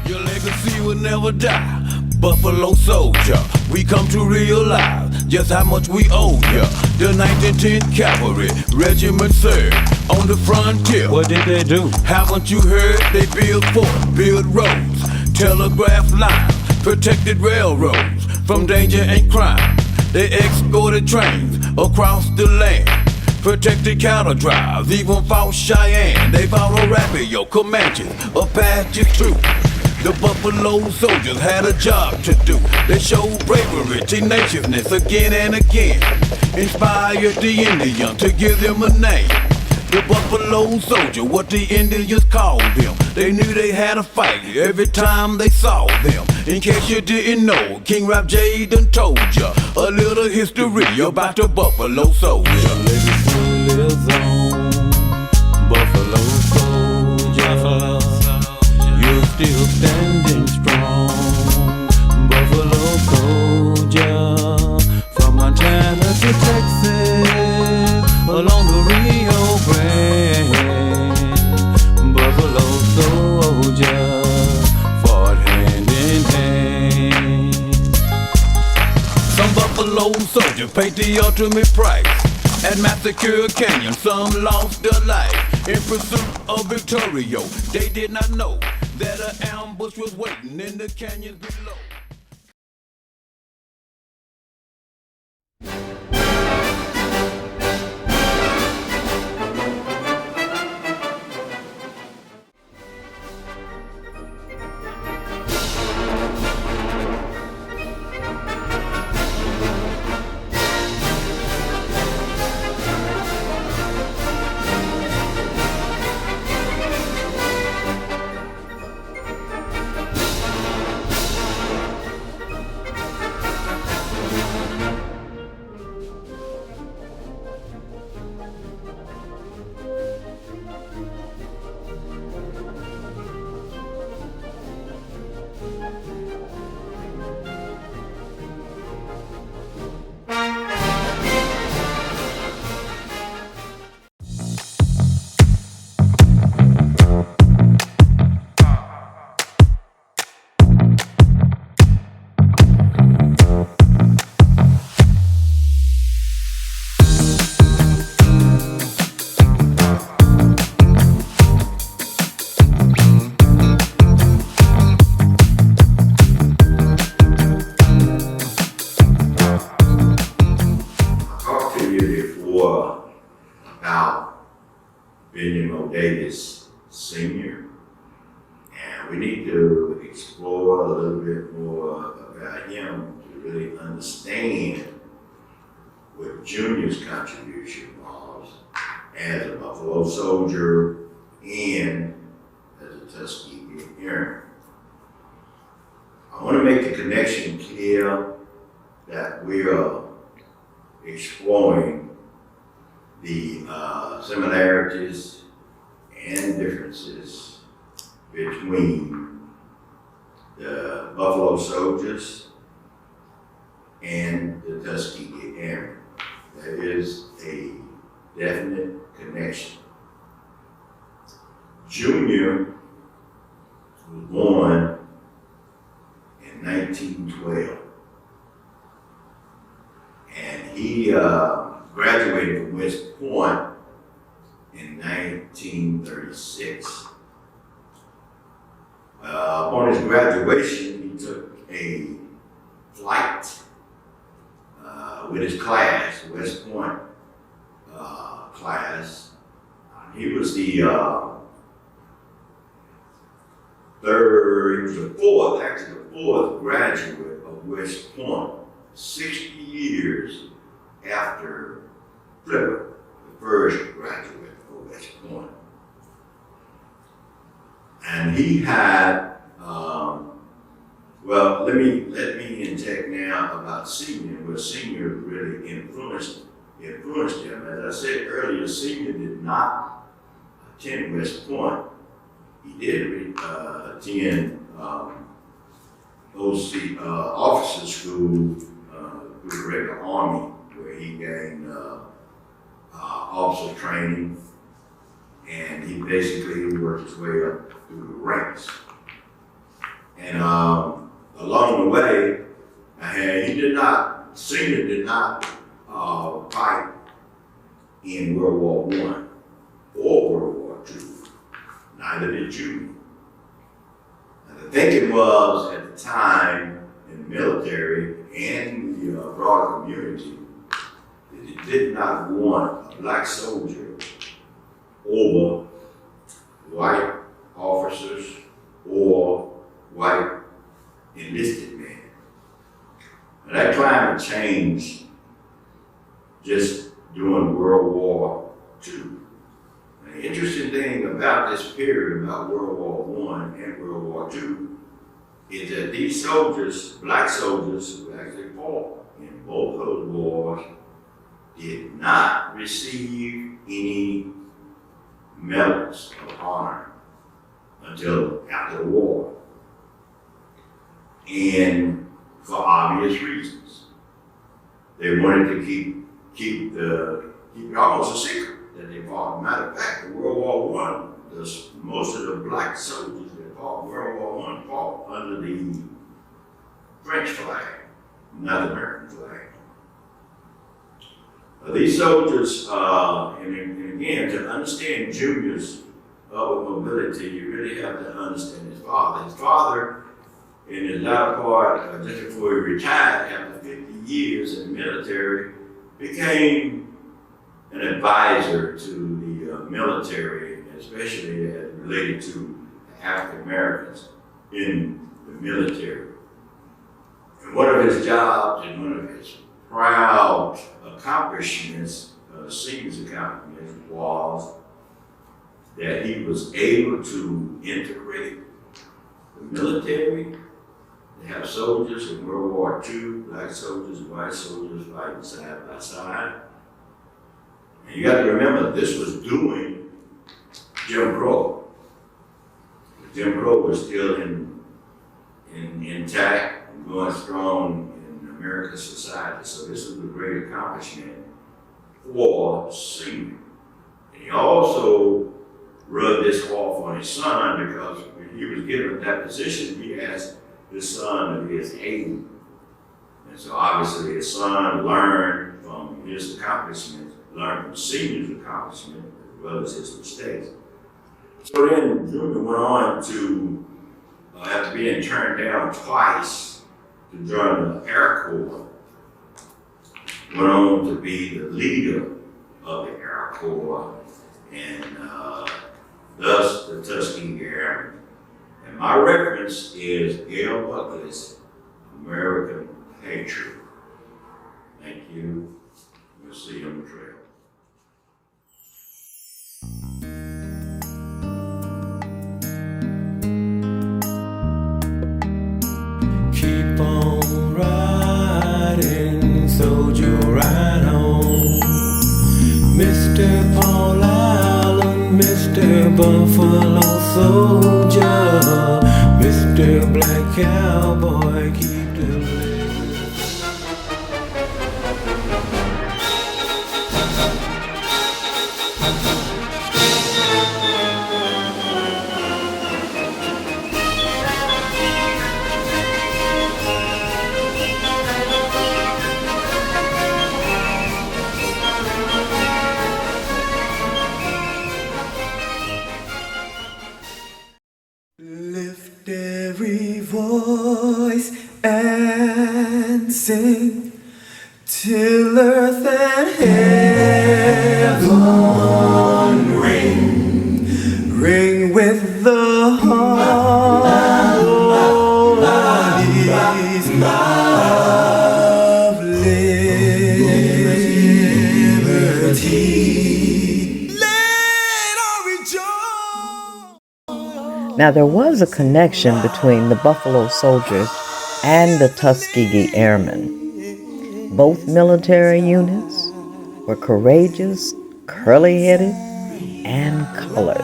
Your legacy will never die, Buffalo Soldier. We come to realize just how much we owe ya. The 1910th Cavalry Regiment served on the frontier. What did they do? Haven't you heard? They build forts, build roads, telegraph lines, protected railroads from danger and crime. They escorted trains across the land, protected cattle drives, even fought Cheyenne. They fought Arapaho, Comanches, Apaches too. The Buffalo Soldiers had a job to do. They showed bravery, tenaciousness again and again. Inspired the Indian to give them a name. The Buffalo Soldier, what the Indians called them. They knew they had to fight every time they saw them. In case you didn't know, King Rap J done told ya a little history about the Buffalo Soldier. Your legacy lives on, Buffalo Soldier. You're still standing strong, Buffalo Soldier. From Montana to Texas, along the Rio Grande, Buffalo Soldier fought hand in hand. Some Buffalo Soldiers paid the ultimate price at Massacre Canyon. Some lost their life in pursuit of Victorio. They did not know that an ambush was waiting in the canyons below. Senior, and we need to explore a little bit more about him to really understand what Junior's contribution was as a Buffalo Soldier and as a Tuskegee Airman. I want to make the connection clear that we are exploring the similarities and differences between the Buffalo Soldiers and the Tuskegee Airmen. There is a definite connection. Junior was born in 1912, and he graduated from West Point in 1936. Upon his graduation, he took a flight with his class, West Point class. He was the fourth graduate of West Point, 60 years after Flipper, the first graduate of West Point. And he had, let me inject now about Senior, where Senior really influenced him. As I said earlier, Senior did not attend West Point. He did attend OC officer school through the regular Army, where he gained officer training, and he basically worked his way up through the ranks. along the way, Senior did not fight in World War I or World War II. Neither did Junior. And the thinking was at the time in the military and the broader community that it did not want a black soldier over white officers or white enlisted men. And that climate changed just during World War II. And the interesting thing about this period, about World War I and World War II, is that these soldiers, black soldiers who actually fought in both those wars, did not receive any medals of honor until after the war. And for obvious reasons. They wanted to keep it almost a secret that they fought. Matter of fact, in World War I, most of the black soldiers that fought in World War I fought under the French flag, not the American flag. These soldiers, and again, to understand Junior's upward mobility, you really have to understand his father. His father, in his latter part, just before he retired after 50 years in the military, became an advisor to the military, especially as related to African Americans in the military. And one of his jobs and one of his proud accomplishments, Senior's accomplishments, was that he was able to integrate the military. They have soldiers in World War II, black soldiers, white soldiers fighting side by side. And you got to remember, this was doing Jim Crow. Jim Crow was still intact and going strong in American society. So this was a great accomplishment for Senior. And he also rubbed this off on his son, because when he was given that position, he asked his son to be his aide. And so obviously his son learned from his accomplishments, learned from Senior's accomplishment as well as his mistakes. So then Junior went on to, after being turned down twice to join the Air Corps, went on to be the leader of the Air Corps, and thus the Tuskegee Airmen. And my reference is Gail Buckley's American Patriot. Thank you. We'll see you on the trail. Keep on riding, soldier, ride on. Mr. Paul Allen, Mr. Buffalo Soldier, Mr. Black Cowboy, keep the living. Lift every voice and sing till earth and heaven ring, ring with the harmonies of liberty. Let all rejoice. Now, there was a connection between the Buffalo Soldiers and the Tuskegee Airmen. Both military units were courageous, curly-headed, and colored.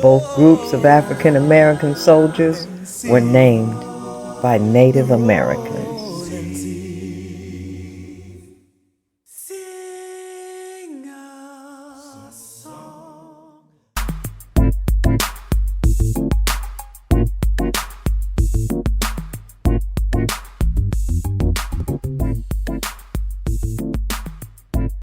Both groups of African American soldiers were named by Native Americans.